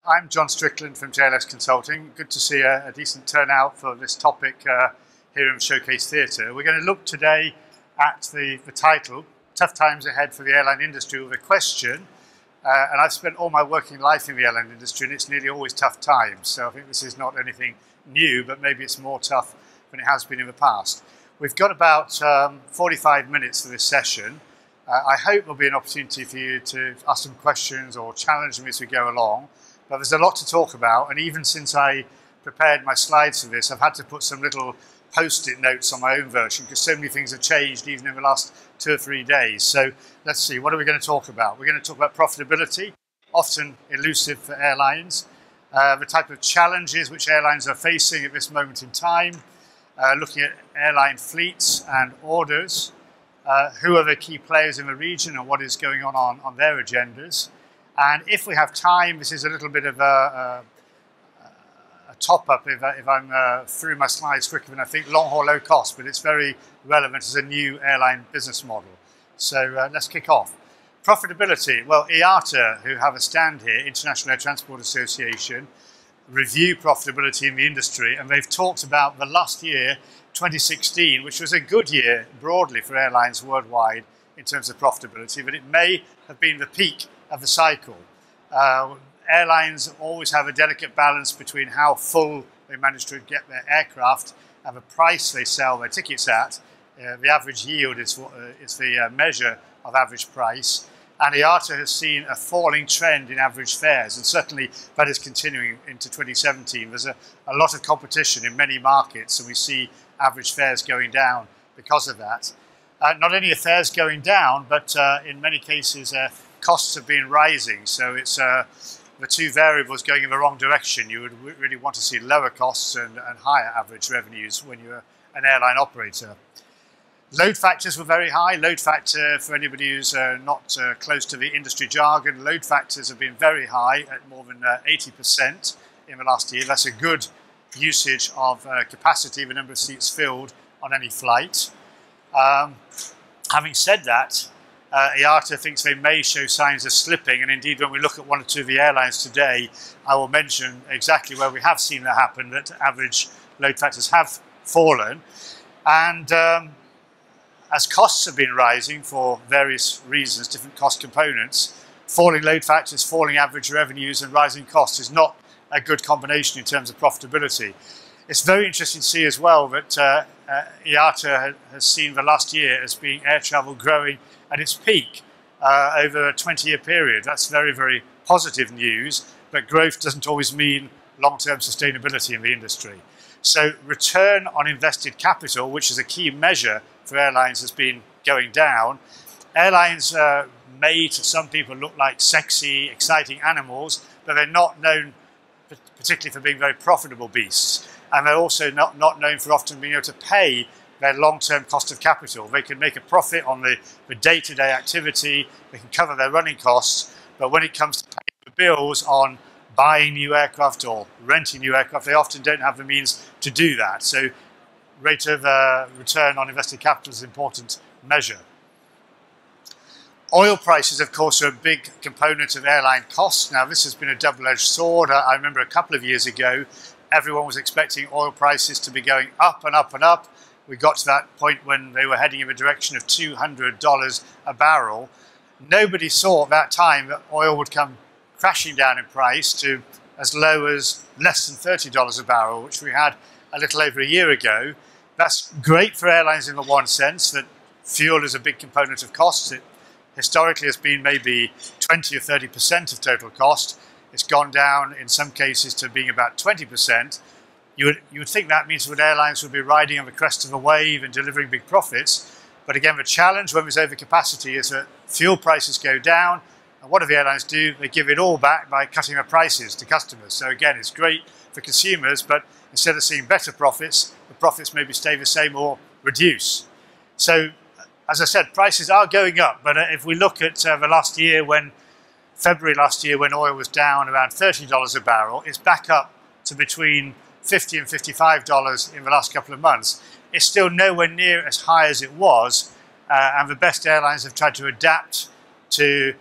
I'm John Strickland from JLS Consulting. Good to see a decent turnout for this topic here in Showcase Theatre. We're going to look today at the title, Tough Times Ahead for the Airline Industry, with a question. And I've spent all my working life in the airline industry, and it's nearly always tough times. So I think this is not anything new, but maybe it's more tough than it has been in the past. We've got about 45 minutes for this session. I hope there'll be an opportunity for you to ask some questions or challenge me as we go along. But there's a lot to talk about, and even since I prepared my slides for this, I've had to put some little post-it notes on my own version because so many things have changed even in the last 2 or 3 days. So let's see, what are we going to talk about? We're going to talk about profitability, often elusive for airlines, the type of challenges which airlines are facing at this moment in time, looking at airline fleets and orders, who are the key players in the region and what is going on their agendas. And if we have time, this is a little bit of a top-up if I'm through my slides quicker than I think, long-haul low cost, but it's very relevant as a new airline business model. So let's kick off. Profitability. Well, IATA, who have a stand here, International Air Transport Association, review profitability in the industry, and they've talked about the last year, 2016, which was a good year broadly for airlines worldwide in terms of profitability, but it may have been the peak of the cycle. Airlines always have a delicate balance between how full they manage to get their aircraft and the price they sell their tickets at. The average yield is the measure of average price, and IATA has seen a falling trend in average fares, and certainly that is continuing into 2017. There's a lot of competition in many markets, and we see average fares going down because of that. Not only are fares going down, but in many cases costs have been rising, so it's the two variables going in the wrong direction. You would really want to see lower costs and higher average revenues when you're an airline operator. Load factors were very high. Load factor, for anybody who's not close to the industry jargon, load factors have been very high at more than 80% in the last year. That's a good usage of capacity, the number of seats filled on any flight. Having said that, IATA thinks they may show signs of slipping, and indeed when we look at 1 or 2 of the airlines today, I will mention exactly where we have seen that happen, that average load factors have fallen. And as costs have been rising for various reasons, different cost components, falling load factors, falling average revenues and rising costs is not a good combination in terms of profitability. It's very interesting to see as well that IATA has seen the last year as being air travel growing at its peak over a 20-year period. That's very, very positive news, but growth doesn't always mean long-term sustainability in the industry. So return on invested capital, which is a key measure for airlines, has been going down. Airlines may to some people look like sexy, exciting animals, but they're not known particularly for being very profitable beasts. And they're also not known for often being able to pay their long-term cost of capital. They can make a profit on the day-to-day activity, they can cover their running costs, but when it comes to paying the bills on buying new aircraft or renting new aircraft, they often don't have the means to do that. So rate of return on invested capital is an important measure. Oil prices, of course, are a big component of airline costs. Now, this has been a double-edged sword. I remember a couple of years ago, everyone was expecting oil prices to be going up and up and up. We got to that point when they were heading in the direction of $200 a barrel. Nobody saw at that time that oil would come crashing down in price to as low as less than $30 a barrel, which we had a little over a year ago. That's great for airlines in the one sense that fuel is a big component of costs. It historically has been maybe 20 or 30% of total cost. It's gone down in some cases to being about 20%. You would think that means that airlines would be riding on the crest of a wave and delivering big profits. But again, the challenge when there's overcapacity is that fuel prices go down. And what do the airlines do? They give it all back by cutting their prices to customers. So again, it's great for consumers, but instead of seeing better profits, the profits maybe stay the same or reduce. So as I said, prices are going up. But if we look at the last year, February last year, when oil was down around $30 a barrel, it's back up to between $50 and $55 in the last couple of months. It's still nowhere near as high as it was, and the best airlines have tried to adapt to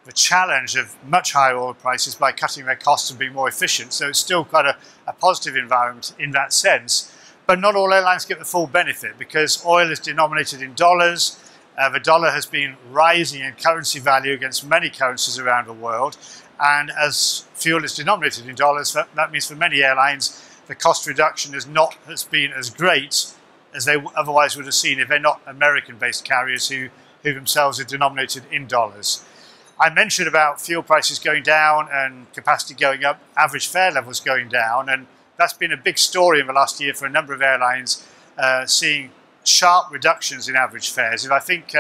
the challenge of much higher oil prices by cutting their costs and being more efficient. So it's still quite a positive environment in that sense. But not all airlines get the full benefit because oil is denominated in dollars. The dollar has been rising in currency value against many currencies around the world. And as fuel is denominated in dollars, that means for many airlines, the cost reduction has been as great as they otherwise would have seen if they're not American-based carriers who themselves are denominated in dollars. I mentioned about fuel prices going down and capacity going up, average fare levels going down, and that's been a big story in the last year for a number of airlines, seeing sharp reductions in average fares. If I think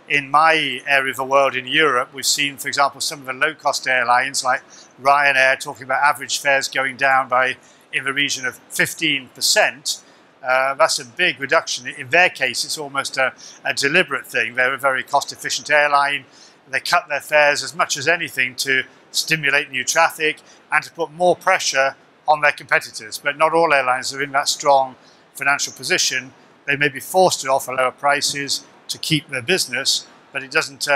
in my area of the world in Europe, we've seen, for example, some of the low-cost airlines like Ryanair talking about average fares going down by in the region of 15%. That's a big reduction. In their case, it's almost a deliberate thing. They're a very cost-efficient airline. They cut their fares as much as anything to stimulate new traffic and to put more pressure on their competitors. But not all airlines are in that strong financial position. They may be forced to offer lower prices to keep their business, but it doesn't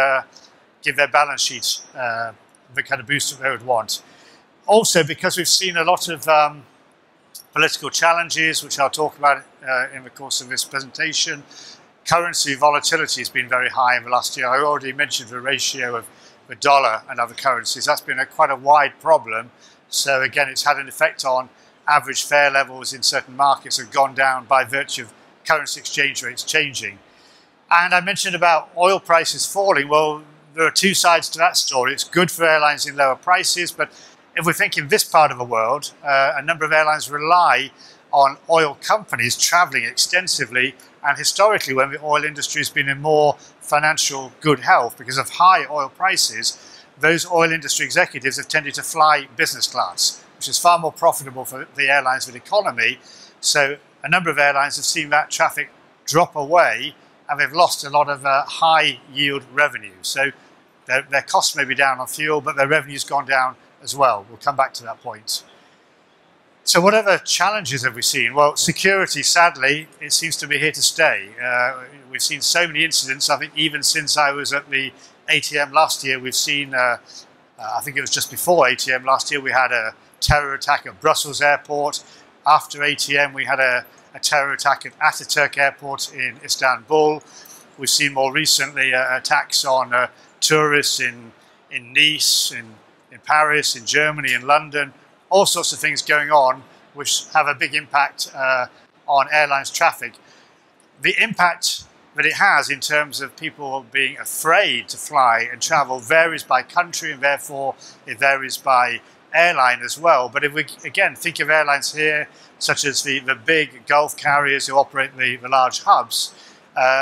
give their balance sheets the kind of boost that they would want. Also, because we've seen a lot of political challenges, which I'll talk about in the course of this presentation, currency volatility has been very high in the last year. I already mentioned the ratio of the dollar and other currencies. That's been quite a wide problem. So again, it's had an effect on average fare levels in certain markets have gone down by virtue of currency exchange rates changing. And I mentioned about oil prices falling. Well, there are two sides to that story. It's good for airlines in lower prices, but if we think in this part of the world, a number of airlines rely on oil companies traveling extensively, and historically when the oil industry has been in more financial good health because of high oil prices, those oil industry executives have tended to fly business class, which is far more profitable for the airlines with economy. So a number of airlines have seen that traffic drop away and they've lost a lot of high yield revenue. So their costs may be down on fuel, but their revenue's gone down as well. We'll come back to that point. So what other challenges have we seen? Well, security, sadly, it seems to be here to stay. We've seen so many incidents. I think even since I was at the ATM last year, we've seen, I think it was just before ATM last year, we had a terror attack at Brussels airport. After ATM, we had a terror attack at Ataturk airport in Istanbul. We've seen more recently attacks on tourists in Nice, in Paris, in Germany, in London. All sorts of things going on which have a big impact on airlines traffic. The impact that it has in terms of people being afraid to fly and travel varies by country, and therefore it varies by airline as well. But if we again think of airlines here, such as the big Gulf carriers who operate the large hubs,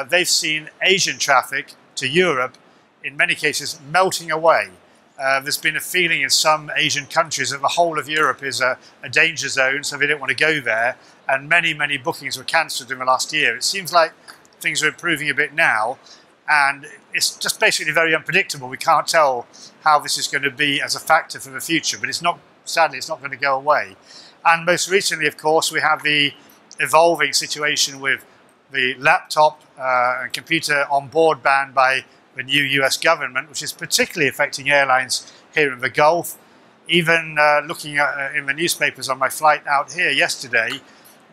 they've seen Asian traffic to Europe in many cases melting away. There's been a feeling in some Asian countries that the whole of Europe is a danger zone, so they don't want to go there, and many bookings were cancelled in the last year. It seems like things are improving a bit now, and it's just basically very unpredictable. We can't tell how this is going to be as a factor for the future, but it's not, sadly, it's not going to go away. And most recently, of course, we have the evolving situation with the laptop and computer on board ban by the new US government, which is particularly affecting airlines here in the Gulf. Even looking at in the newspapers on my flight out here yesterday,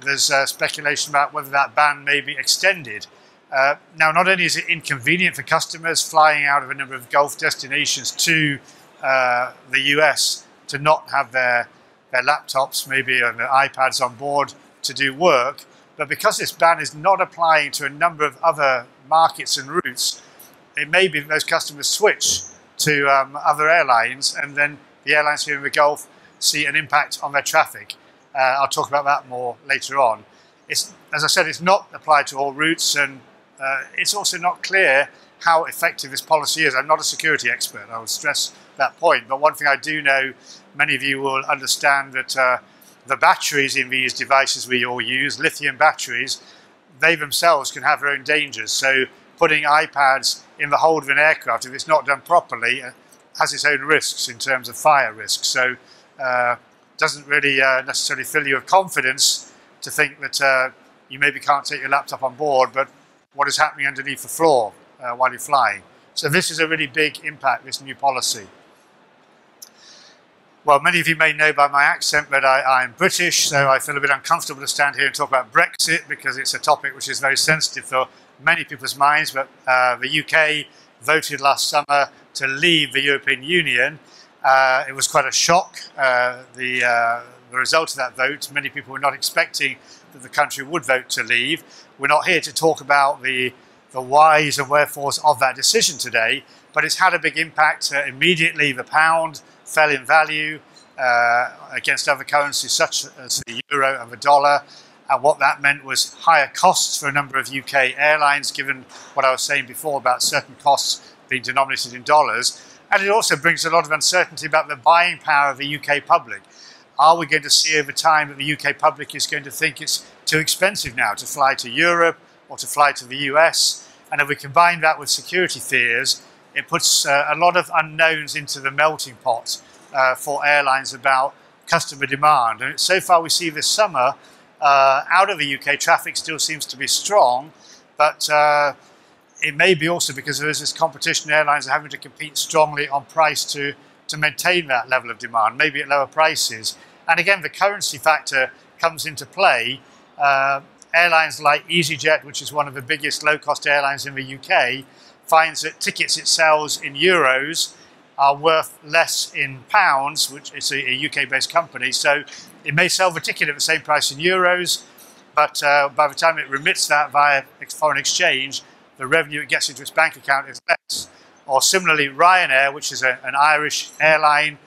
there's speculation about whether that ban may be extended. Now, not only is it inconvenient for customers flying out of a number of Gulf destinations to the US to not have their laptops, maybe and their iPads on board to do work, but because this ban is not applying to a number of other markets and routes, it may be that those customers switch to other airlines, and then the airlines here in the Gulf see an impact on their traffic. I'll talk about that more later on. As I said, it's not applied to all routes, and it's also not clear how effective this policy is. I'm not a security expert, I will stress that point, but one thing I do know, many of you will understand that the batteries in these devices we all use, lithium batteries, they themselves can have their own dangers. So putting iPads in the hold of an aircraft, if it's not done properly, has its own risks in terms of fire risk. So doesn't really necessarily fill you with confidence to think that you maybe can't take your laptop on board, but what is happening underneath the floor while you're flying. So this is a really big impact, this new policy. Well, many of you may know by my accent that I'm British, so I feel a bit uncomfortable to stand here and talk about Brexit because it's a topic which is very sensitive for many people's minds. But the UK voted last summer to leave the European Union. It was quite a shock, the result of that vote. Many people were not expecting that the country would vote to leave. We're not here to talk about the whys and wherefores of that decision today, but it's had a big impact. Immediately, the pound fell in value against other currencies such as the euro and the dollar. And what that meant was higher costs for a number of UK airlines, given what I was saying before about certain costs being denominated in dollars. And it also brings a lot of uncertainty about the buying power of the UK public. Are we going to see over time that the UK public is going to think it's too expensive now to fly to Europe or to fly to the US? And if we combine that with security fears, it puts a lot of unknowns into the melting pot for airlines about customer demand. And so far we see this summer, out of the UK, traffic still seems to be strong, but it may be also because there is this competition. Airlines are having to compete strongly on price to maintain that level of demand, maybe at lower prices. And again, the currency factor comes into play. Airlines like EasyJet, which is one of the biggest low-cost airlines in the UK, finds that tickets it sells in euros are worth less in pounds, which is a UK-based company. So it may sell the ticket at the same price in euros, but by the time it remits that via foreign exchange, the revenue it gets into its bank account is less. Or similarly, Ryanair, which is an Irish airline,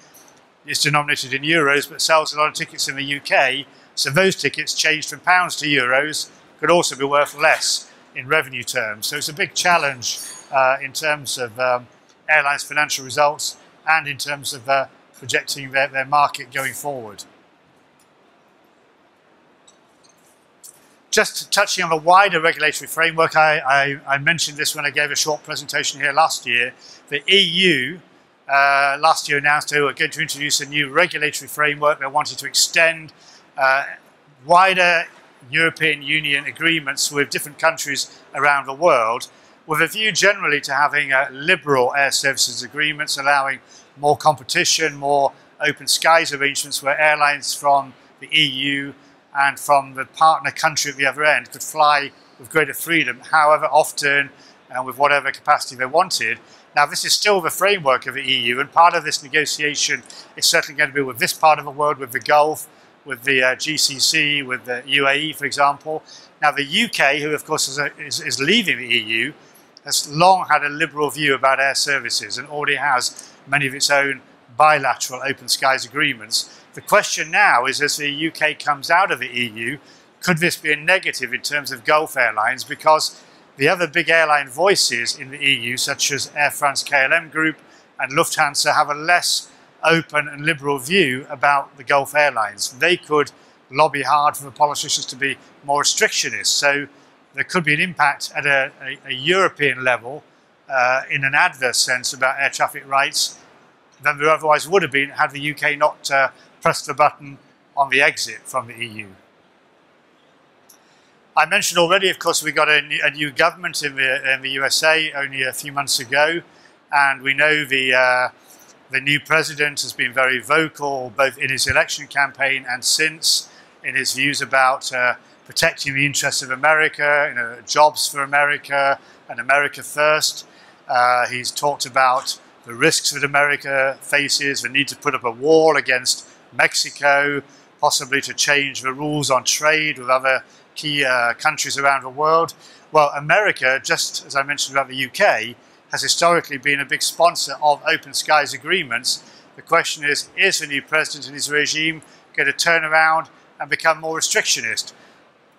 is denominated in euros, but sells a lot of tickets in the UK. So those tickets changed from pounds to euros could also be worth less in revenue terms. So it's a big challenge in terms of airlines' financial results and in terms of projecting their market going forward. Just touching on the wider regulatory framework, I mentioned this when I gave a short presentation here last year. The EU last year announced they were going to introduce a new regulatory framework. They wanted to extend wider European Union agreements with different countries around the world, with a view generally to having liberal air services agreements, allowing more competition, more open skies arrangements where airlines from the EU and from the partner country at the other end could fly with greater freedom, however often and with whatever capacity they wanted. Now, this is still the framework of the EU, and part of this negotiation is certainly going to be with this part of the world, with the Gulf, with the GCC, with the UAE, for example. Now, the UK, who of course is leaving the EU, has long had a liberal view about air services and already has many of its own bilateral open skies agreements. The question now is, as the UK comes out of the EU, could this be a negative in terms of Gulf airlines? Because the other big airline voices in the EU, such as Air France-KLM Group and Lufthansa, have a less open and liberal view about the Gulf airlines. They could lobby hard for the politicians to be more restrictionist. So there could be an impact at a European level in an adverse sense about air traffic rights than there otherwise would have been had the UK not pressed the button on the exit from the EU. I mentioned already, of course, we got a new government in the USA only a few months ago, and we know the new president has been very vocal, both in his election campaign and since, in his views about protecting the interests of America, jobs for America, and America first. He's talked about the risks that America faces, the need to put up a wall against Mexico, possibly to change the rules on trade with other key countries around the world. Well, America, just as I mentioned about the UK, has historically been a big sponsor of open skies agreements. The question is the new president and his regime going to turn around and become more restrictionist?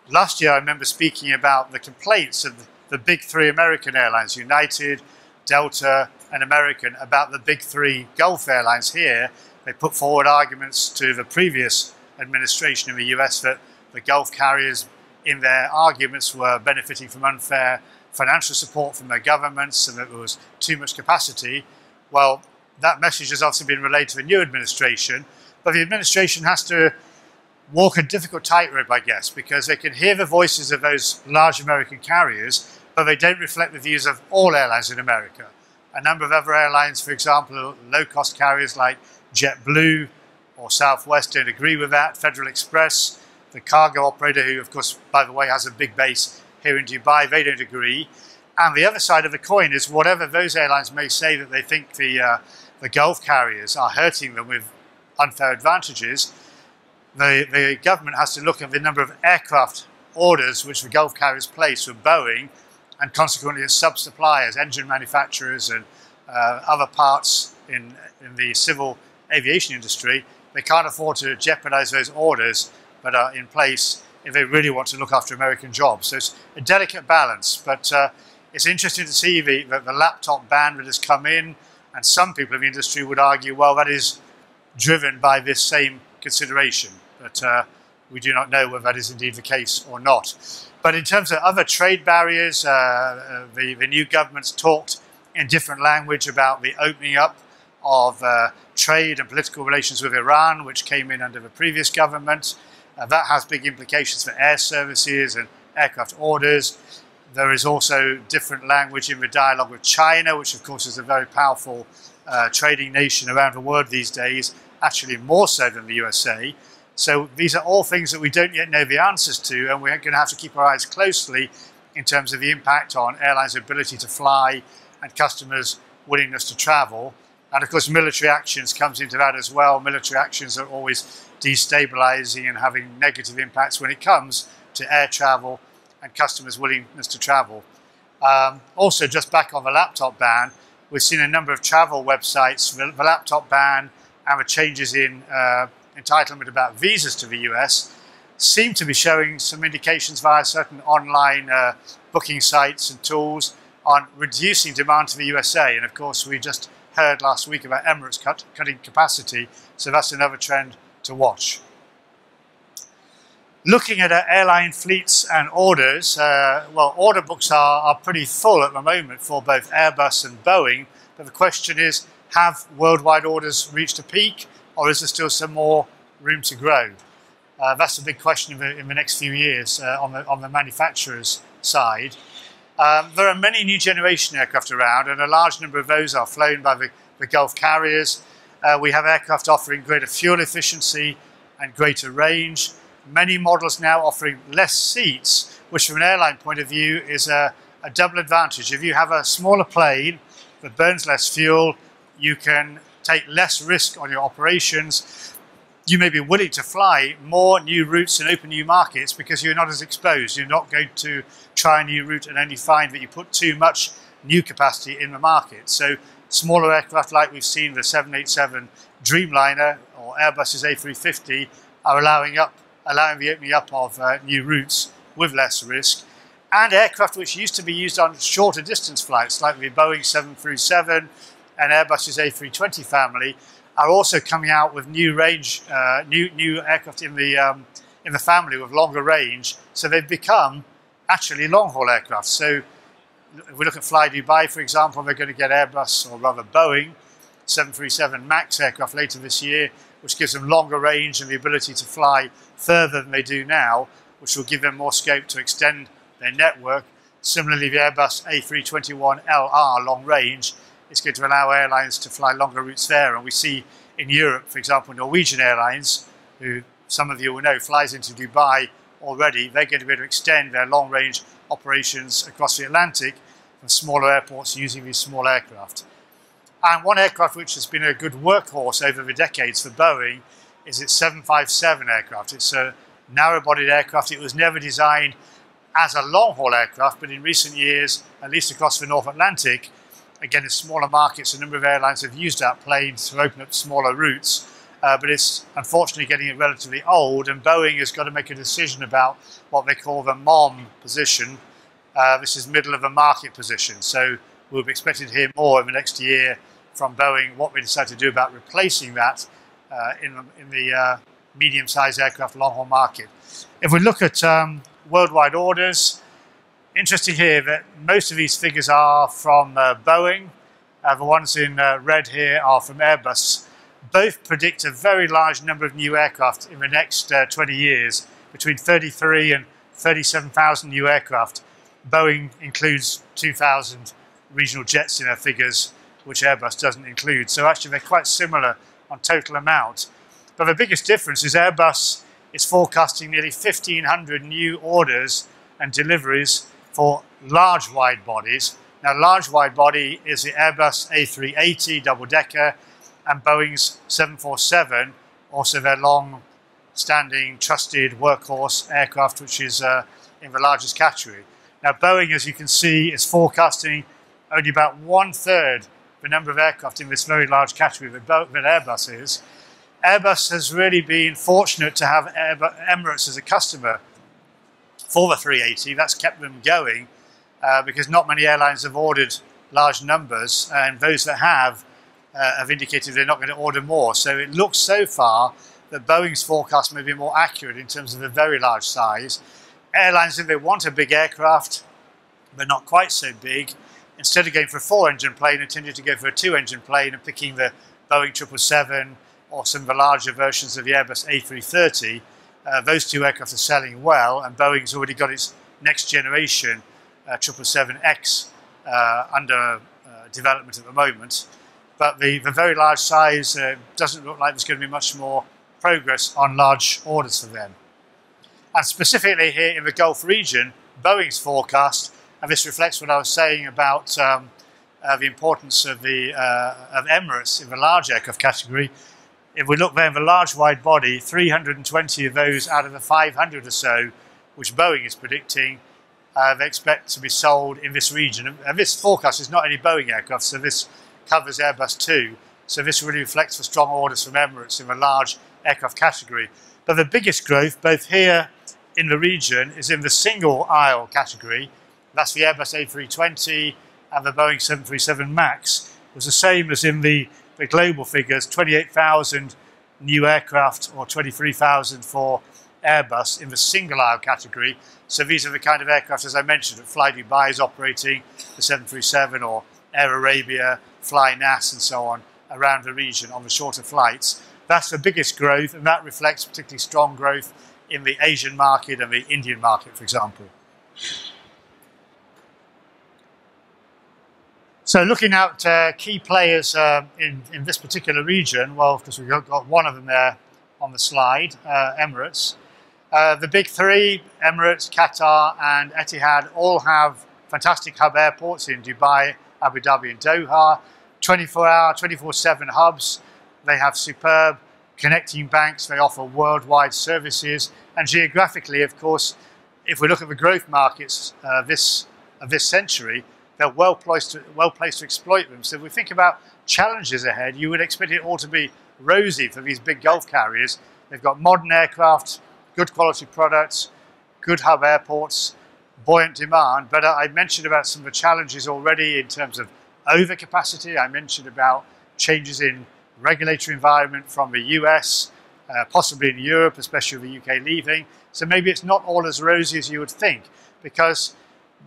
Last year, I remember speaking about the complaints of the big three American airlines, United, Delta, and American, about the big three Gulf airlines here. They put forward arguments to the previous administration in the US that the Gulf carriers in their arguments were benefiting from unfair financial support from their governments and that there was too much capacity. Well, that message has also been relayed to the new administration, but the administration has to walk a difficult tightrope, I guess, because they can hear the voices of those large American carriers, but they don't reflect the views of all airlines in America. A number of other airlines, for example, low-cost carriers like JetBlue or Southwest don't agree with that. Federal Express, the cargo operator, who of course, by the way, has a big base here in Dubai, they don't agree. And the other side of the coin is whatever those airlines may say that they think the Gulf carriers are hurting them with unfair advantages, the government has to look at the number of aircraft orders which the Gulf carriers place with Boeing and consequently as sub-suppliers, engine manufacturers and other parts in the civil aviation industry. They can't afford to jeopardize those orders that are in place if they really want to look after American jobs. So it's a delicate balance, but it's interesting to see the laptop ban that has come in, and some people in the industry would argue, well, that is driven by this same consideration, but we do not know whether that is indeed the case or not. But in terms of other trade barriers, the new government's talked in different language about the opening up of trade and political relations with Iran, which came in under the previous government. That has big implications for air services and aircraft orders. There is also different language in the dialogue with China, which of course is a very powerful trading nation around the world these days, actually more so than the USA. So these are all things that we don't yet know the answers to, and we're going to have to keep our eyes closely in terms of the impact on airlines' ability to fly and customers' willingness to travel. And of course, military actions comes into that as well. Military actions are always destabilizing and having negative impacts when it comes to air travel and customers' willingness to travel. Also, just back on the laptop ban, we've seen a number of travel websites, the laptop ban and the changes in entitlement about visas to the US seem to be showing some indications via certain online booking sites and tools on reducing demand to the USA. And of course, we just heard last week about Emirates cutting capacity, so that's another trend to watch. Looking at airline fleets and orders, well, order books are pretty full at the moment for both Airbus and Boeing, but the question is, have worldwide orders reached a peak, or is there still some more room to grow? That's a big question in the next few years on the manufacturer's side. There are many new generation aircraft around, and a large number of those are flown by the Gulf carriers. We have aircraft offering greater fuel efficiency and greater range. Many models now offering less seats, which from an airline point of view is a double advantage. If you have a smaller plane that burns less fuel, you can take less risk on your operations. You may be willing to fly more new routes and open new markets because you're not as exposed. You're not going to try a new route and only find that you put too much new capacity in the market. So smaller aircraft like we've seen the 787 Dreamliner or Airbus's A350 are allowing the opening up of new routes with less risk. And aircraft which used to be used on shorter distance flights like the Boeing 737 and Airbus's A320 family are also coming out with new range, new aircraft in the family with longer range. So they've become actually long-haul aircraft. So if we look at Fly Dubai, for example, they're going to get Airbus, or rather Boeing, 737 MAX aircraft later this year, which gives them longer range and the ability to fly further than they do now, which will give them more scope to extend their network. Similarly, the Airbus A321LR long range is going to allow airlines to fly longer routes there. And we see in Europe, for example, Norwegian Airlines, who some of you will know flies into Dubai already, they're going to be able to extend their long-range operations across the Atlantic from smaller airports using these small aircraft. And one aircraft which has been a good workhorse over the decades for Boeing is its 757 aircraft. It's a narrow-bodied aircraft. It was never designed as a long-haul aircraft, but in recent years, at least across the North Atlantic, again, in smaller markets, a number of airlines have used that plane to open up smaller routes, but it's unfortunately getting relatively old, and Boeing has got to make a decision about what they call the MOM position. This is middle of the market position, so we'll be expecting to hear more in the next year from Boeing what we decide to do about replacing that in the medium-sized aircraft long-haul market. If we look at worldwide orders, interesting here that most of these figures are from Boeing. The ones in red here are from Airbus. Both predict a very large number of new aircraft in the next 20 years, between 33 and 37,000 new aircraft. Boeing includes 2,000 regional jets in their figures, which Airbus doesn't include. So actually they're quite similar on total amount. But the biggest difference is Airbus is forecasting nearly 1,500 new orders and deliveries for large wide bodies. Now, large wide body is the Airbus A380 double-decker and Boeing's 747, also their long-standing, trusted workhorse aircraft, which is in the largest category. Now, Boeing, as you can see, is forecasting only about 1/3 the number of aircraft in this very large category that Airbus is. Airbus has really been fortunate to have Emirates as a customer for the 380. That's kept them going because not many airlines have ordered large numbers, and those that have indicated they're not going to order more. So it looks so far that Boeing's forecast may be more accurate in terms of a very large size. Airlines, if they want a big aircraft, but not quite so big, instead of going for a 4-engine plane, are tended to go for a 2-engine plane and picking the Boeing 777 or some of the larger versions of the Airbus A330. Those two aircraft are selling well, and Boeing's already got its next generation 777X under development at the moment. But the very large size doesn't look like there's going to be much more progress on large orders for them. And specifically here in the Gulf region, Boeing's forecast, and this reflects what I was saying about the importance of Emirates in the large aircraft category. If we look there in the large wide body, 320 of those out of the 500 or so, which Boeing is predicting, they expect to be sold in this region. And this forecast is not any Boeing aircraft, so this covers Airbus too. So this really reflects the strong orders from Emirates in the large aircraft category. But the biggest growth, both here in the region, is in the single aisle category. That's the Airbus A320 and the Boeing 737 MAX. It was the same as in the global figures, 28,000 new aircraft or 23,000 for Airbus in the single aisle category. So these are the kind of aircraft, as I mentioned, that Fly Dubai is operating, the 737, or Air Arabia, FlyNAS and so on around the region on the shorter flights. That's the biggest growth, and that reflects particularly strong growth in the Asian market and the Indian market, for example. So looking at key players in this particular region, well, because we've got one of them there on the slide, Emirates. The big three, Emirates, Qatar and Etihad, all have fantastic hub airports in Dubai, Abu Dhabi and Doha, 24-hour, 24/7 hubs. They have superb connecting banks, they offer worldwide services, and geographically, of course, if we look at the growth markets of this century, they're well placed to exploit them. So if we think about challenges ahead, you would expect it all to be rosy for these big Gulf carriers. They've got modern aircraft, good quality products, good hub airports, buoyant demand. But I mentioned about some of the challenges already in terms of overcapacity. I mentioned about changes in regulatory environment from the US, possibly in Europe, especially with the UK leaving. So maybe it's not all as rosy as you would think, because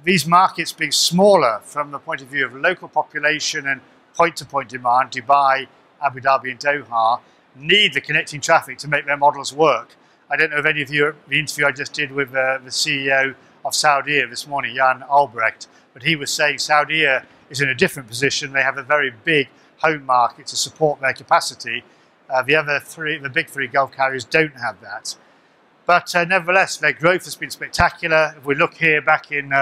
these markets being smaller from the point of view of local population and point-to-point demand, Dubai, Abu Dhabi and Doha, need the connecting traffic to make their models work. I don't know if any of you, the interview I just did with the CEO of Saudia this morning, Jan Albrecht, but he was saying Saudia is in a different position. They have a very big home market to support their capacity. The big three Gulf carriers don't have that. But nevertheless, their growth has been spectacular. If we look here back in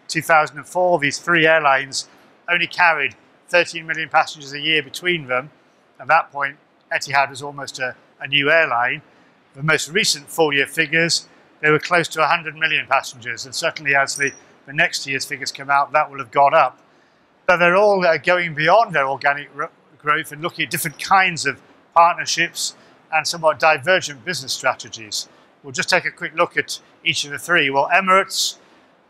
2004, these three airlines only carried 13 million passengers a year between them. At that point, Etihad was almost a new airline. The most recent full-year figures, they were close to 100 million passengers, and certainly as the next year's figures come out, that will have gone up. But they're all going beyond their organic growth and looking at different kinds of partnerships and somewhat divergent business strategies. We'll just take a quick look at each of the three. Well, Emirates,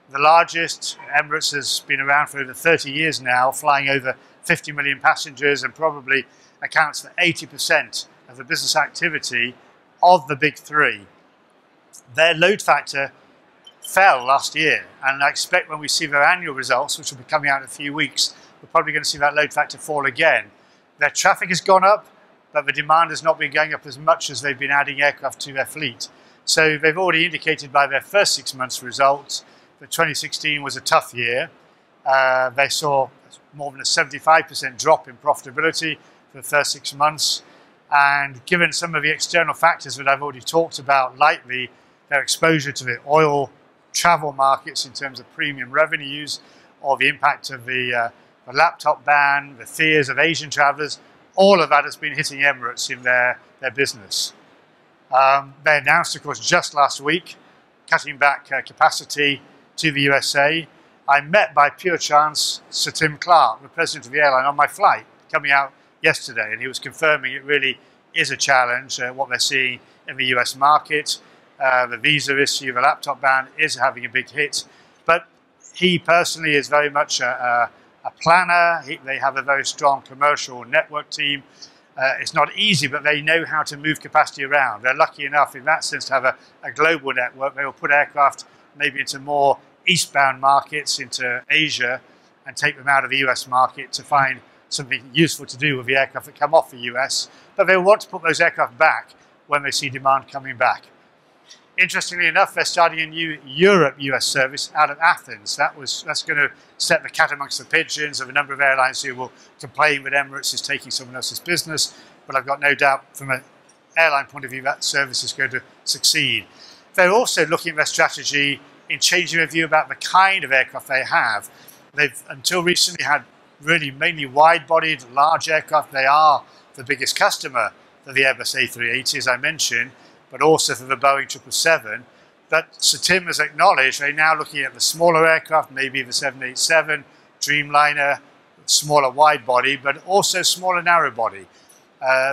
the largest. Emirates has been around for over 30 years now, flying over 50 million passengers and probably accounts for 80% of the business activity of the big three. Their load factor fell last year, and I expect when we see their annual results, which will be coming out in a few weeks, we're probably going to see that load factor fall again. Their traffic has gone up, but the demand has not been going up as much as they've been adding aircraft to their fleet. So they've already indicated by their first 6 months results that 2016 was a tough year. They saw more than a 75% drop in profitability for the first 6 months. And given some of the external factors that I've already talked about, like their exposure to the oil travel markets in terms of premium revenues, or the impact of the laptop ban, the fears of Asian travellers, all of that has been hitting Emirates in their business. They announced, of course, just last week, cutting back capacity to the USA. I met by pure chance Sir Tim Clark, the president of the airline, on my flight coming out yesterday, and he was confirming it really is a challenge, what they're seeing in the US market. The visa issue, the laptop ban is having a big hit, but he personally is very much a planner. They have a very strong commercial network team. It's not easy, but they know how to move capacity around. They're lucky enough in that sense to have a global network. They will put aircraft maybe into more eastbound markets, into Asia, and take them out of the US market to find something useful to do with the aircraft that come off the US. But they want to put those aircraft back when they see demand coming back. Interestingly enough, they're starting a new Europe-US service out of Athens. That's going to set the cat amongst the pigeons of a number of airlines who will complain that Emirates is taking someone else's business. But I've got no doubt from an airline point of view that service is going to succeed. They're also looking at their strategy in changing their view about the kind of aircraft they have. They've until recently had really mainly wide-bodied, large aircraft. They are the biggest customer for the Airbus A380, as I mentioned, but also for the Boeing 777. But Sir Tim has acknowledged they're now looking at the smaller aircraft, maybe the 787, Dreamliner, smaller wide body, but also smaller narrow body.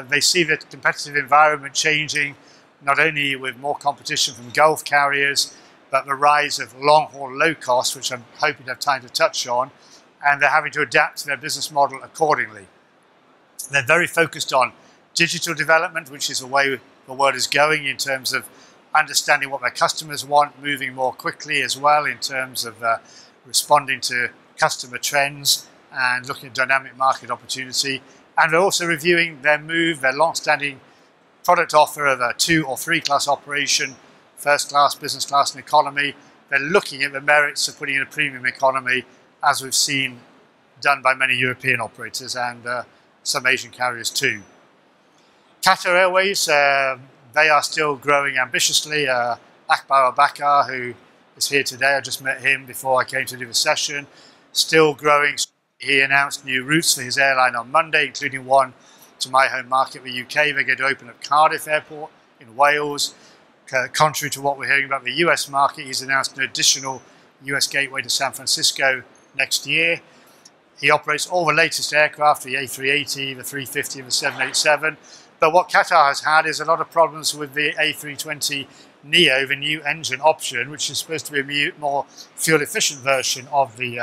They see the competitive environment changing, not only with more competition from Gulf carriers, but the rise of long-haul low cost, which I'm hoping to have time to touch on, and they're having to adapt to their business model accordingly. They're very focused on digital development, which is the way the world is going in terms of understanding what their customers want, moving more quickly as well in terms of responding to customer trends and looking at dynamic market opportunity. And they're also reviewing their long-standing product offer of a 2 or 3 class operation, first class, business class and economy. They're looking at the merits of putting in a premium economy, as we've seen done by many European operators and some Asian carriers too. Qatar Airways, they are still growing ambitiously. Akbar Al-Bakr, who is here today, I just met him before I came to do the session, still growing. He announced new routes for his airline on Monday, including one to my home market, the UK. They're going to open up Cardiff Airport in Wales. Contrary to what we're hearing about the US market, he's announced an additional US gateway to San Francisco next year. He operates all the latest aircraft, the A380, the 350 and the 787. But what Qatar has had is a lot of problems with the A320neo, the new engine option, which is supposed to be a more fuel-efficient version of the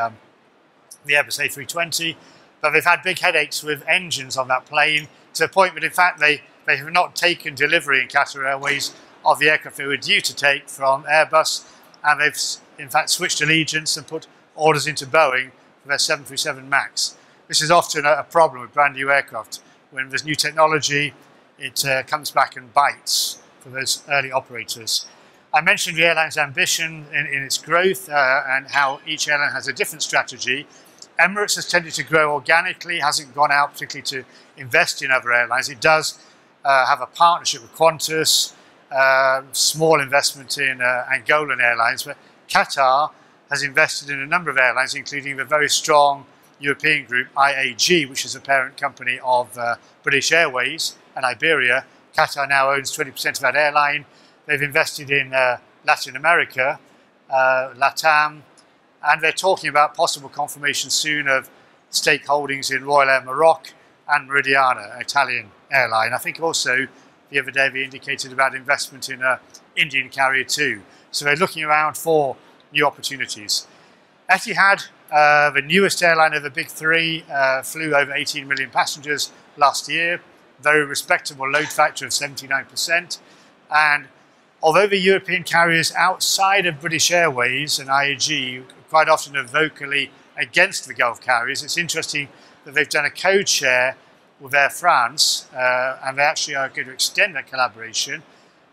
Airbus A320. But they've had big headaches with engines on that plane, to the point that, in fact, they have not taken delivery in Qatar Airways of the aircraft they were due to take from Airbus, and they've, in fact, switched allegiance and put orders into Boeing for their 737 MAX. This is often a problem with brand new aircraft. When there's new technology, it comes back and bites for those early operators. I mentioned the airline's ambition in its growth and how each airline has a different strategy. Emirates has tended to grow organically, hasn't gone out particularly to invest in other airlines. It does have a partnership with Qantas, small investment in Angolan Airlines, but Qatar has invested in a number of airlines, including the very strong European group IAG, which is a parent company of British Airways and Iberia. Qatar now owns 20% of that airline. They've invested in Latin America, LATAM, and they're talking about possible confirmation soon of stake holdings in Royal Air Maroc and Meridiana, an Italian airline. I think also the other day they indicated about investment in an Indian carrier too. So they're looking around for new opportunities. Etihad, the newest airline of the big three, flew over 18 million passengers last year, very respectable load factor of 79%. And although the European carriers outside of British Airways and IAG quite often are vocally against the Gulf carriers, it's interesting that they've done a code share with Air France, and they actually are going to extend that collaboration.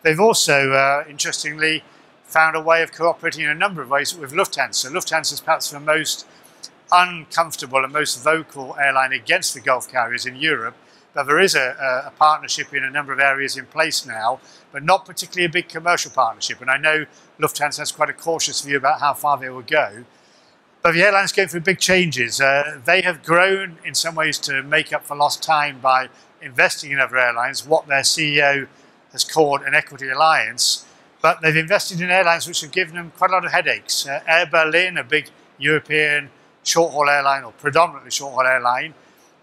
They've also, interestingly, found a way of cooperating in a number of ways with Lufthansa. Lufthansa is perhaps the most uncomfortable and most vocal airline against the Gulf carriers in Europe. But there is a partnership in a number of areas in place now, but not particularly a big commercial partnership. And I know Lufthansa has quite a cautious view about how far they will go. But the airline's going through big changes. They have grown in some ways to make up for lost time by investing in other airlines, what their CEO has called an equity alliance. But they've invested in airlines which have given them quite a lot of headaches. Air Berlin, a big European short-haul airline, or predominantly short-haul airline,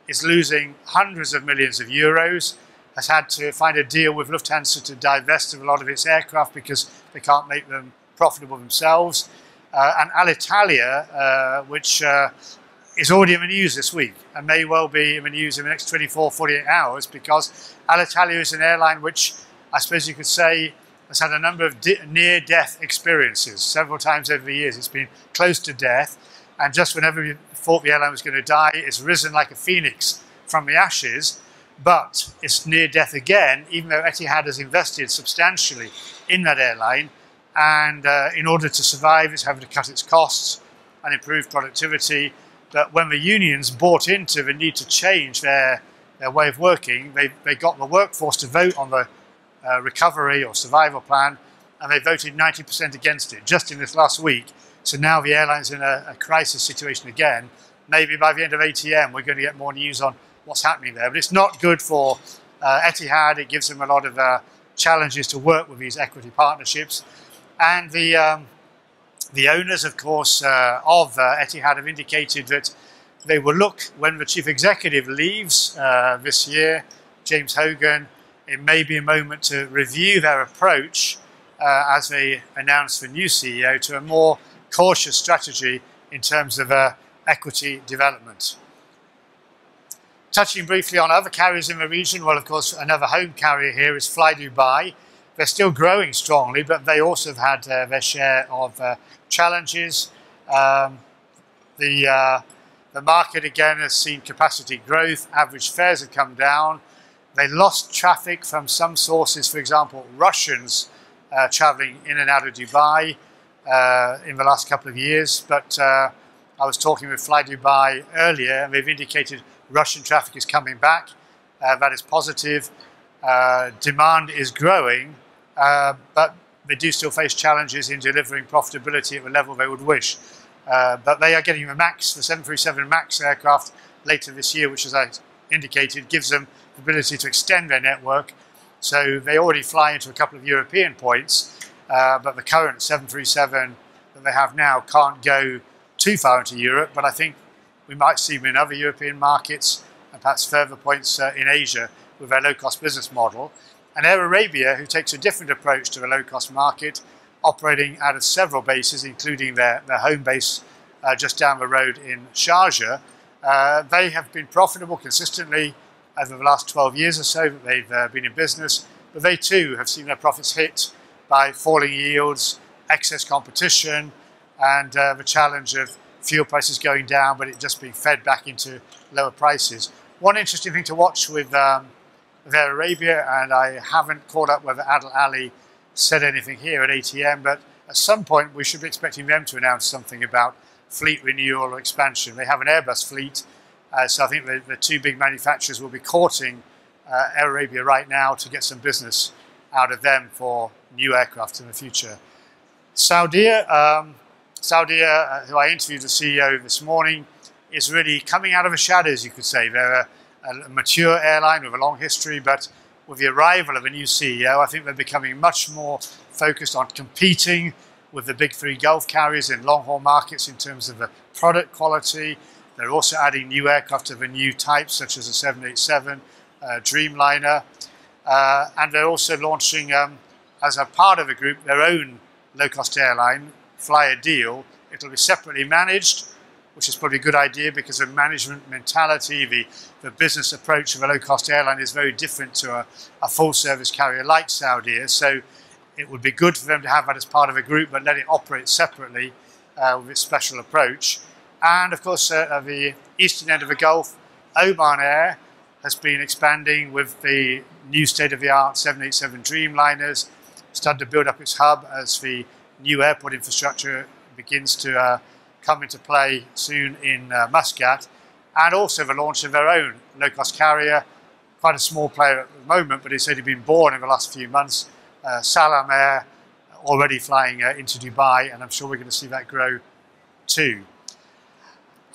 is losing hundreds of millions of euros, has had to find a deal with Lufthansa to divest of a lot of its aircraft because they can't make them profitable themselves. And Alitalia, which is already in the news this week and may well be in the news in the next 24, 48 hours, because Alitalia is an airline which I suppose you could say has had a number of near-death experiences. Several times over the years it's been close to death, and just whenever you thought the airline was going to die, it's risen like a phoenix from the ashes, but it's near death again, even though Etihad has invested substantially in that airline, and in order to survive it's having to cut its costs and improve productivity. But when the unions bought into the need to change their way of working, they got the workforce to vote on the recovery or survival plan, and they voted 90% against it just in this last week. So now the airline's in a crisis situation again. Maybe by the end of ATM we're going to get more news on what's happening there. But it's not good for Etihad. It gives them a lot of challenges to work with these equity partnerships. And the owners, of course, of Etihad have indicated that they will look, when the chief executive leaves this year, James Hogan, it may be a moment to review their approach as they announce the new CEO to a more cautious strategy in terms of equity development. Touching briefly on other carriers in the region, well, of course, another home carrier here is flydubai. They're still growing strongly, but they also have had their share of challenges. The market again has seen capacity growth. Average fares have come down. They lost traffic from some sources, for example, Russians traveling in and out of Dubai in the last couple of years. But I was talking with flydubai earlier, and they've indicated Russian traffic is coming back. That is positive. Demand is growing, but they do still face challenges in delivering profitability at the level they would wish. But they are getting the MAX, the 737 MAX aircraft later this year, which, as I indicated, gives them the ability to extend their network. So they already fly into a couple of European points, but the current 737 that they have now can't go too far into Europe. But I think we might see them in other European markets and perhaps further points in Asia with their low-cost business model. And Air Arabia, who takes a different approach to the low-cost market, operating out of several bases, including their home base just down the road in Sharjah. They have been profitable consistently over the last 12 years or so that they've been in business, but they too have seen their profits hit by falling yields, excess competition, and the challenge of fuel prices going down, but it just being fed back into lower prices. One interesting thing to watch with Air Arabia, and I haven't caught up whether Adel Ali said anything here at ATM, but at some point we should be expecting them to announce something about fleet renewal or expansion. They have an Airbus fleet, so I think the two big manufacturers will be courting Air Arabia right now to get some business out of them for new aircraft in the future. Saudia, who I interviewed the CEO this morning, is really coming out of the shadows, you could say. They're a mature airline with a long history, but with the arrival of a new CEO, I think they're becoming much more focused on competing with the big three Gulf carriers in long-haul markets in terms of the product quality. They're also adding new aircraft of a new type, such as a 787 Dreamliner. And they're also launching, as a part of the group, their own low-cost airline, Flyadeal. It'll be separately managed, which is probably a good idea because the management mentality, the business approach of a low-cost airline is very different to a full-service carrier like Saudia. So it would be good for them to have that as part of a group, but let it operate separately with its special approach. And of course, at the eastern end of the Gulf, Oman Air has been expanding with the new state-of-the-art 787 Dreamliners, started to build up its hub as the new airport infrastructure begins to come into play soon in Muscat, and also the launch of their own low-cost carrier, quite a small player at the moment, but it's only been born in the last few months, Salam Air, already flying into Dubai, and I'm sure we're going to see that grow too.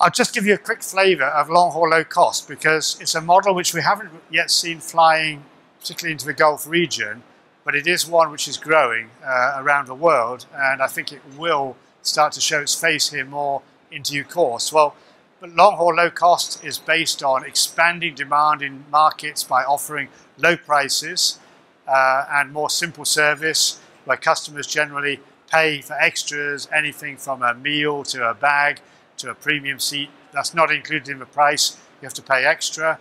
I'll just give you a quick flavour of long-haul low-cost, because it's a model which we haven't yet seen flying, particularly into the Gulf region, but it is one which is growing around the world, and I think it will start to show its face here more in due course. Well, but long-haul low-cost is based on expanding demand in markets by offering low prices and more simple service, where customers generally pay for extras, anything from a meal to a bag to a premium seat. That's not included in the price. You have to pay extra.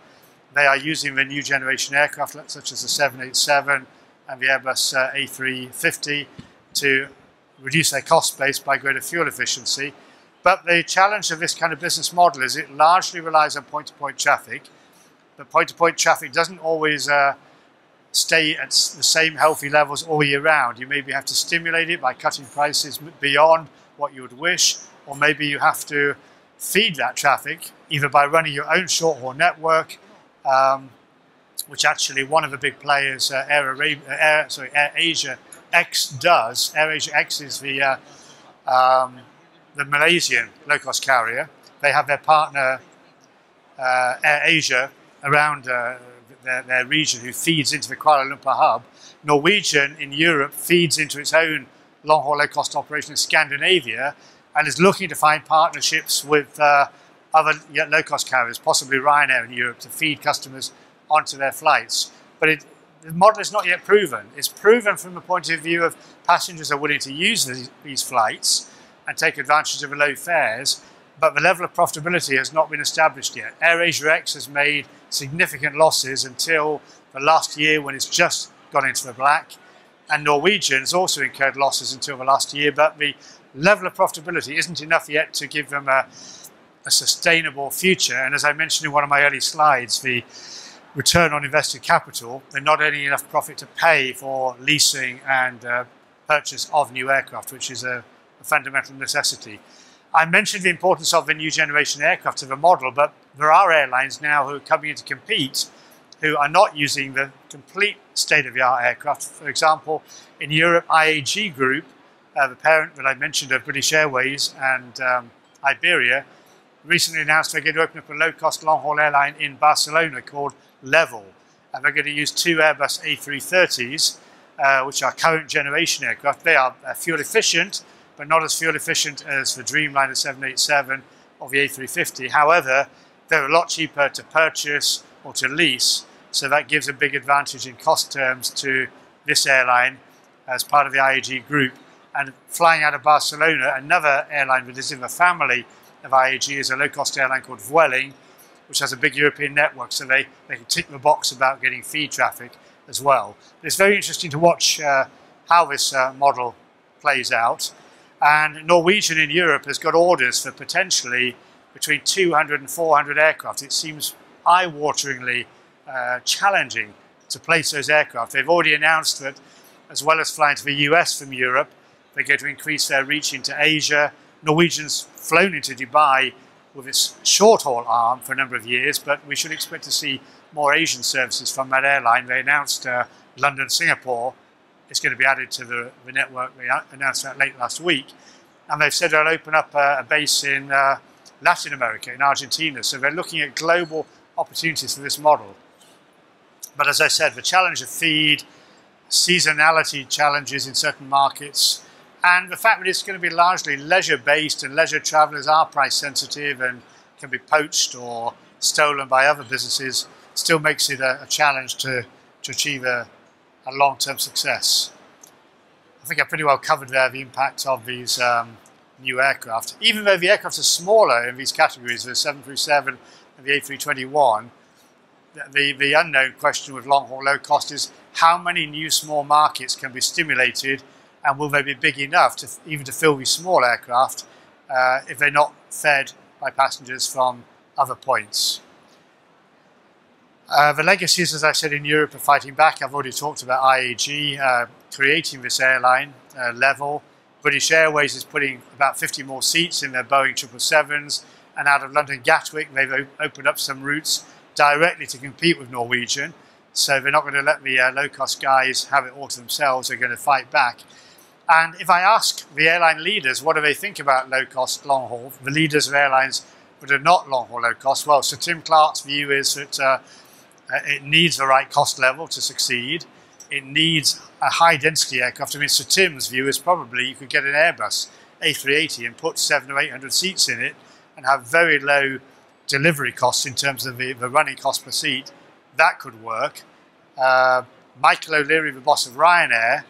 They are using the new generation aircraft, such as the 787 and the Airbus A350, to reduce their cost base by greater fuel efficiency. But the challenge of this kind of business model is it largely relies on point-to-point traffic. But point-to-point traffic doesn't always stay at the same healthy levels all year round. You maybe have to stimulate it by cutting prices beyond what you would wish, or maybe you have to feed that traffic either by running your own short-haul network, which actually one of the big players, AirAsia X does. AirAsia X is the Malaysian low-cost carrier. They have their partner AirAsia around their region, who feeds into the Kuala Lumpur hub. Norwegian in Europe feeds into its own long-haul low-cost operation in Scandinavia, and is looking to find partnerships with other low-cost carriers, possibly Ryanair in Europe, to feed customers onto their flights. But the model is not yet proven. It's proven from the point of view of passengers are willing to use these flights and take advantage of the low fares, but the level of profitability has not been established yet. AirAsia X has made significant losses until the last year, when it's just gone into the black, and Norwegian has also incurred losses until the last year, but the level of profitability isn't enough yet to give them a sustainable future. And as I mentioned in one of my early slides, the return on invested capital, they're not earning enough profit to pay for leasing and purchase of new aircraft, which is a fundamental necessity. I mentioned the importance of the new generation aircraft to the model, but there are airlines now who are coming in to compete who are not using the complete state-of-the-art aircraft. For example, in Europe, IAG Group, the parent that I mentioned of British Airways and Iberia, recently announced they're going to open up a low-cost long-haul airline in Barcelona called Level. And they're going to use two Airbus A330s, which are current generation aircraft. They are fuel efficient, but not as fuel efficient as the Dreamliner 787 or the A350. However, they're a lot cheaper to purchase or to lease, so that gives a big advantage in cost terms to this airline as part of the IAG group. And flying out of Barcelona, another airline that is in the family of IAG is a low-cost airline called Vueling, which has a big European network, so they can tick the box about getting feed traffic as well. But it's very interesting to watch how this model plays out. And Norwegian in Europe has got orders for potentially between 200 and 400 aircraft. It seems eye-wateringly challenging to place those aircraft. They've already announced that, as well as flying to the US from Europe, they're going to increase their reach into Asia. Norwegian's flown into Dubai with its short-haul arm for a number of years, but we should expect to see more Asian services from that airline. They announced London-Singapore is going to be added to the network. They announced that late last week. And they've said they'll open up a base in Latin America, in Argentina. So they're looking at global opportunities for this model. But as I said, the challenge of feed, seasonality challenges in certain markets, and the fact that it's going to be largely leisure-based, and leisure travellers are price-sensitive and can be poached or stolen by other businesses, still makes it a challenge to achieve a long-term success. I think I pretty well covered there the impact of these new aircraft. Even though the aircraft are smaller in these categories, the 737 and the A321, the unknown question with long-haul low cost is how many new small markets can be stimulated, and will they be big enough to even to fill these small aircraft if they're not fed by passengers from other points. The legacies, as I said, in Europe are fighting back. I've already talked about IAG creating this airline, Level. British Airways is putting about 50 more seats in their Boeing 777s, and out of London Gatwick, they've opened up some routes directly to compete with Norwegian. So they're not going to let the low-cost guys have it all to themselves. They're going to fight back. And if I ask the airline leaders, what do they think about low-cost long-haul, the leaders of airlines that are not long-haul low-cost, well, Sir Tim Clark's view is that it needs the right cost level to succeed. It needs a high-density aircraft. I mean, Sir Tim's view is probably you could get an Airbus A380 and put 700 or 800 seats in it and have very low delivery costs in terms of the running cost per seat. That could work. Michael O'Leary, the boss of Ryanair,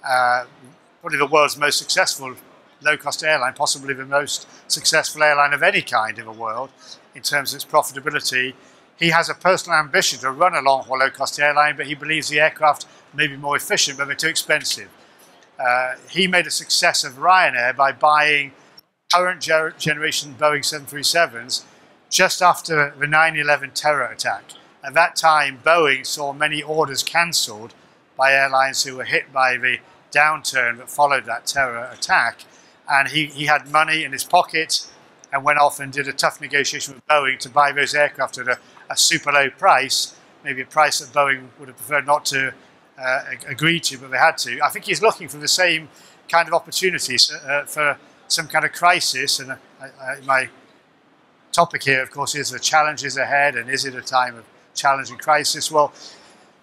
probably the world's most successful low-cost airline, possibly the most successful airline of any kind in the world in terms of its profitability. He has a personal ambition to run a long-haul low-cost airline, but he believes the aircraft may be more efficient, but they're too expensive. He made a success of Ryanair by buying current generation Boeing 737s just after the 9/11 terror attack. At that time, Boeing saw many orders cancelled by airlines who were hit by the downturn that followed that terror attack. And he had money in his pocket and went off and did a tough negotiation with Boeing to buy those aircraft at a super low price, maybe a price that Boeing would have preferred not to agree to, but they had to. I think he's looking for the same kind of opportunities for some kind of crisis. And my topic here, of course, is the challenges ahead, and is it a time of challenge and crisis? Well,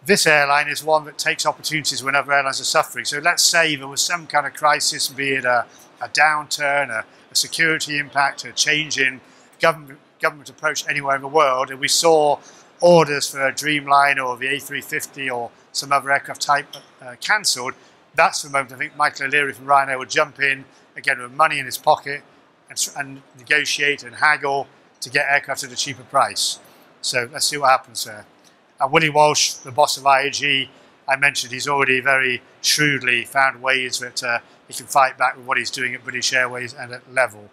this airline is one that takes opportunities when other airlines are suffering. So let's say there was some kind of crisis, be it a downturn, a security impact, a change in government approach anywhere in the world, and we saw orders for a Dreamliner or the A350 or some other aircraft type cancelled. That's the moment I think Michael O'Leary from Ryanair would jump in, again with money in his pocket, and negotiate and haggle to get aircraft at a cheaper price. So let's see what happens there. And Willie Walsh, the boss of IAG, I mentioned he's already very shrewdly found ways that he can fight back with what he's doing at British Airways and at Level.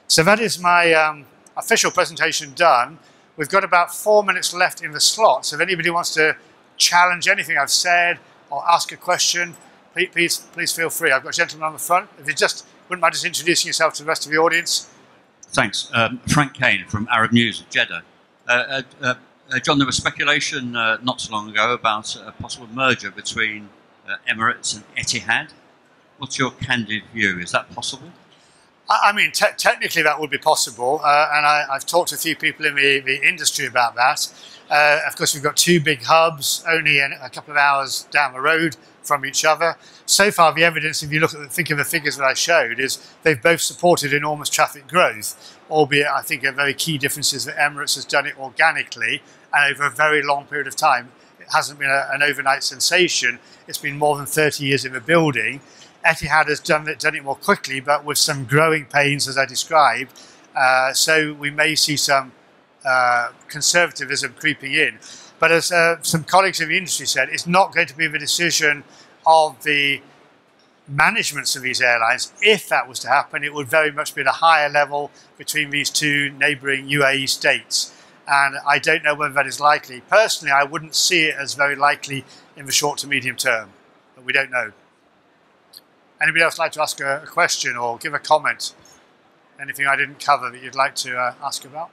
So that is my official presentation done. We've got about 4 minutes left in the slot. So if anybody wants to challenge anything I've said or ask a question, please feel free. I've got a gentleman on the front. If you just wouldn't mind just introducing yourself to the rest of the audience. Thanks. Frank Kane from Arab News at Jeddah. John, there was speculation not so long ago about a possible merger between Emirates and Etihad. What's your candid view? Is that possible? I mean, technically that would be possible, and I've talked to a few people in the industry about that. Of course, we've got two big hubs, only a couple of hours down the road from each other. So far, the evidence, if you think of the figures that I showed, is they've both supported enormous traffic growth, albeit I think a very key difference is that Emirates has done it organically and over a very long period of time. It hasn't been an overnight sensation. It's been more than 30 years in the building. Etihad has done it more quickly, but with some growing pains, as I described. So we may see some conservatism creeping in. But as some colleagues in the industry said, it's not going to be the decision of the managements of these airlines. If that was to happen, it would very much be at a higher level between these two neighbouring UAE states. And I don't know whether that is likely. Personally, I wouldn't see it as very likely in the short to medium term, but we don't know. Anybody else like to ask a question or give a comment? Anything I didn't cover that you'd like to ask about?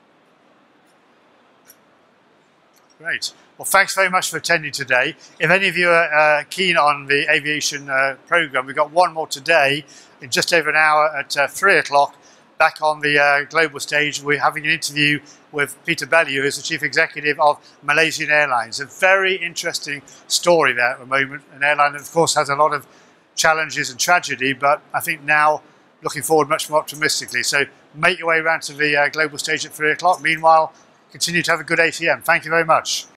Great. Well, thanks very much for attending today. If any of you are keen on the aviation programme, we've got one more today in just over an hour at 3 o'clock. Back on the global stage, we're having an interview with Peter Bellew, who's the Chief Executive of Malaysian Airlines. A very interesting story there at the moment. An airline that, of course, has a lot of challenges and tragedy, but I think now looking forward much more optimistically. So make your way around to the global stage at 3 o'clock. Meanwhile, continue to have a good ATM. Thank you very much.